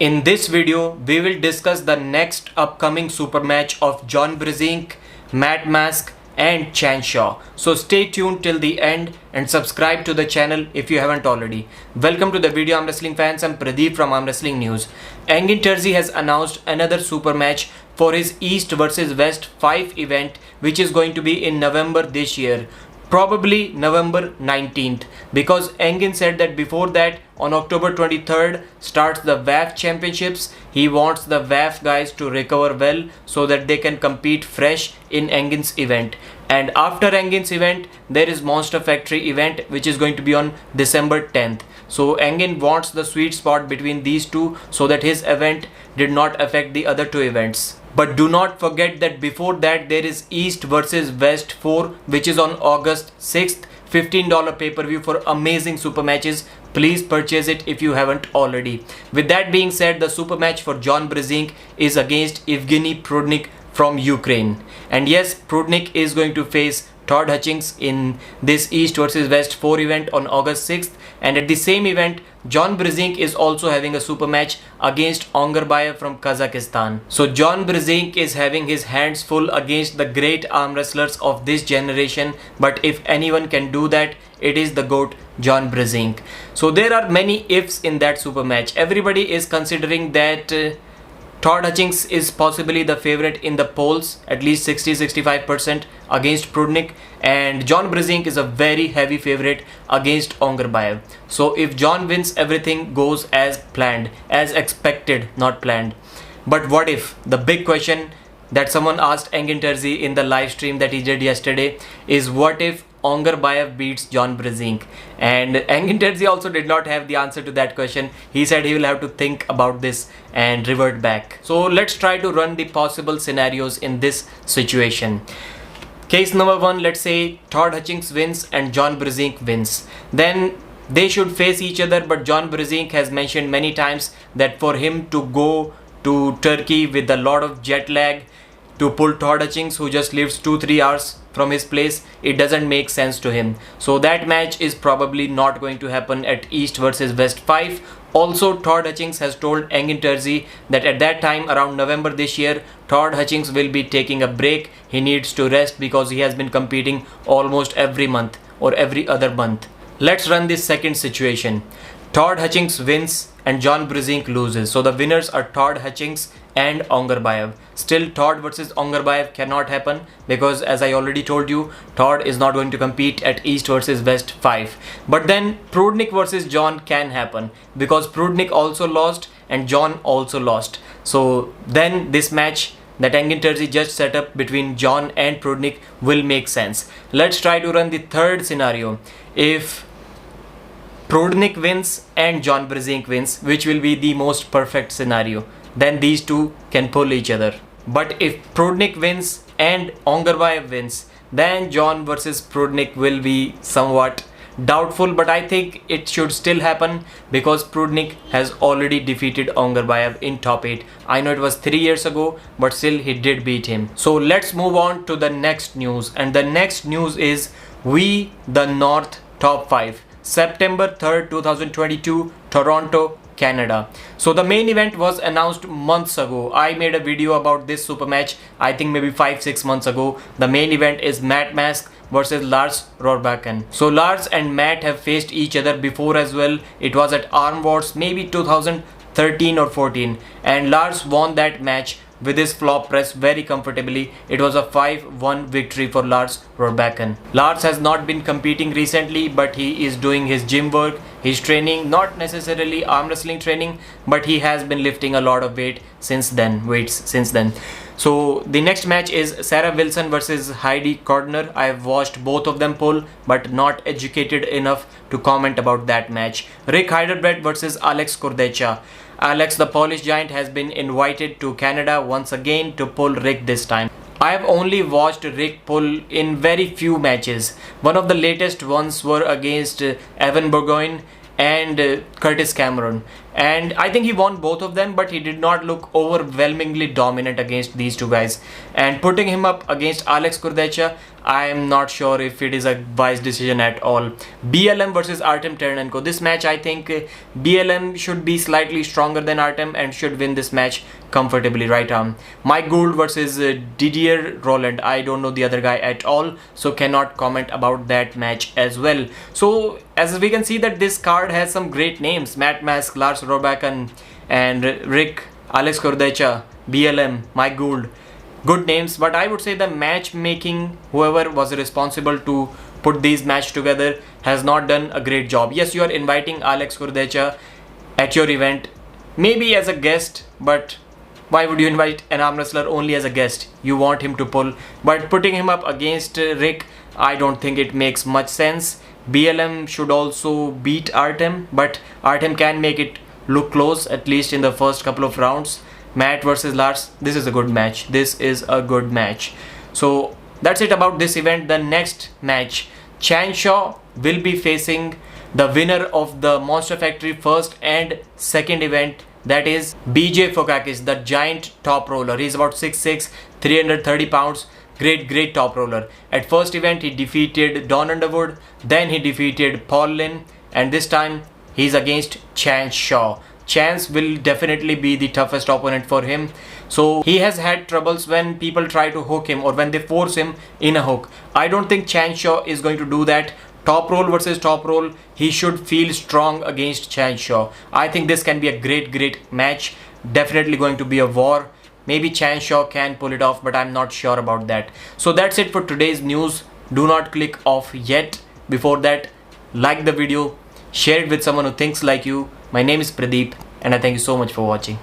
In this video, we will discuss the next upcoming super match of John Brzenk, Matt Mask and Chan Shaw. So stay tuned till the end and subscribe to the channel if you haven't already. Welcome to the video Arm Wrestling fans. I'm Pradeep from Arm Wrestling News. Evgeny Prudnik has announced another super match for his East vs West 5 event, which is going to be in November this year. Probably November 19th, because Engin said that before that on October 23rd starts the WAF championships. He wants the WAF guys to recover well so that they can compete fresh in Engin's event. And after Engin's event there is Monster Factory event, which is going to be on December 10th. So Engin wants the sweet spot between these two so that his event did not affect the other two events. But do not forget that before that there is East vs West 4, which is on August 6th. $15 pay-per-view for amazing super matches. Please purchase it if you haven't already. With that being said, the super match for John Brzenk is against Evgeny Prudnik from Ukraine. And yes, Prudnik is going to face Todd Hutchings in this East vs West 4 event on August 6th. And at the same event, John Brzenk is also having a super match against Ongarbaev from Kazakhstan. So John Brzenk is having his hands full against the great arm wrestlers of this generation. But if anyone can do that, it is the GOAT John Brzenk. So there are many ifs in that super match. Everybody is considering that Todd Hutchings is possibly the favorite in the polls, at least 60-65% against Prudnik, and John Brzenk is a very heavy favorite against Ongarbaev. So if John wins, everything goes as planned, as expected, not planned. But what if? The big question that someone asked Evgeny Prudnik in the live stream that he did yesterday is, what if Ongarbaev beats John Brzenk? And Evgeny Prudnik also did not have the answer to that question. He said he will have to think about this and revert back. So let's try to run the possible scenarios in this situation. Case number 1, let's say Todd Hutchings wins and John Brzenk wins. Then they should face each other, but John Brzenk has mentioned many times that for him to go to Turkey with a lot of jet lag to pull Todd Hutchings, who just lives 2-3 hours from his place, it doesn't make sense to him. So that match is probably not going to happen at East vs West 5. Also, Todd Hutchings has told Evgeny Prudnik that at that time around November this year, Todd Hutchings will be taking a break. He needs to rest because he has been competing almost every month or every other month. Let's run this second situation. Todd Hutchings wins and John Brzenk loses. So the winners are Todd Hutchings and Ongarbaev. Still, Todd versus Ongarbaev cannot happen because, as I already told you, Todd is not going to compete at East vs West 5. But then Prudnik versus John can happen because Prudnik also lost and John also lost. So then this match that Evgeny Prudnik just set up between John and Prudnik will make sense. Let's try to run the third scenario. If Prudnik wins and John Brzenk wins, which will be the most perfect scenario, then these two can pull each other. But if Prudnik wins and Ongarbaev wins, then John versus Prudnik will be somewhat doubtful, but I think it should still happen because Prudnik has already defeated Ongarbaev in top 8. I know it was 3 years ago, but still he did beat him. So let's move on to the next news, and the next news is We the North Top 5. September 3rd, 2022, Toronto, Canada. So the main event was announced months ago. I made a video about this super match, I think maybe 5-6 months ago. The main event is Matt Mask versus Lars Rohrbacken. So Lars and Matt have faced each other before as well. It was at Arm Wars maybe 2013 or 14, and Lars won that match with his flop press very comfortably. It was a 5-1 victory for Lars Rohrbacken. Lars has not been competing recently, but he is doing his gym work. He's training, not necessarily arm wrestling training, but he has been lifting a lot of weights since then. So the next match is Sarah Wilson versus Heidi Cordner. I've watched both of them pull, but not educated enough to comment about that match. Rick Heiderbredt versus Alex Kurdecha. Alex the Polish Giant has been invited to Canada once again to pull Rick this time. I have only watched Rick pull in very few matches. One of the latest ones were against Evan Burgoyne and Curtis Cameron. and I think he won both of them, but he did not look overwhelmingly dominant against these two guys. And putting him up against Alex Kurdecha, I am not sure if it is a wise decision at all. BLM versus Artem Ternenko. This match, I think BLM should be slightly stronger than Artem and should win this match comfortably. Right arm. Mike Gould versus Didier Roland. I don't know the other guy at all, so cannot comment about that match as well. So as we can see that this card has some great names: Matt Mask, Lars Robakan, and Rick, Alex Kurdecha, BLM, Mike Gould. Good names, but I would say the matchmaking, whoever was responsible to put these match together, has not done a great job. Yes, you are inviting Alex Kurdecha at your event, maybe as a guest, but why would you invite an arm wrestler only as a guest? You want him to pull, but putting him up against Rick, I don't think it makes much sense. BLM should also beat Artem, but Artem can make it look close, at least in the first couple of rounds. Matt versus Lars, this is a good match. This is a good match. So that's it about this event. The next match, Chanshaw will be facing the winner of the Monster Factory first and second event, that is BJ Fokakis, the giant top roller. He's about 6'6", 330 pounds. Great top roller. At first event he defeated Don Underwood, then he defeated Paul Lynn, and this time he's against Chance Shaw. Chance will definitely be the toughest opponent for him. So he has had troubles when people try to hook him or when they force him in a hook. I don't think Chance Shaw is going to do that. Top roll versus top roll, he should feel strong against Chance Shaw. I think this can be a great match. Definitely going to be a war. Maybe Chance Shaw can pull it off, but I'm not sure about that. So that's it for today's news. Do not click off yet. Before that, like the video, share it with someone who thinks like you. My name is Pradeep and I thank you so much for watching.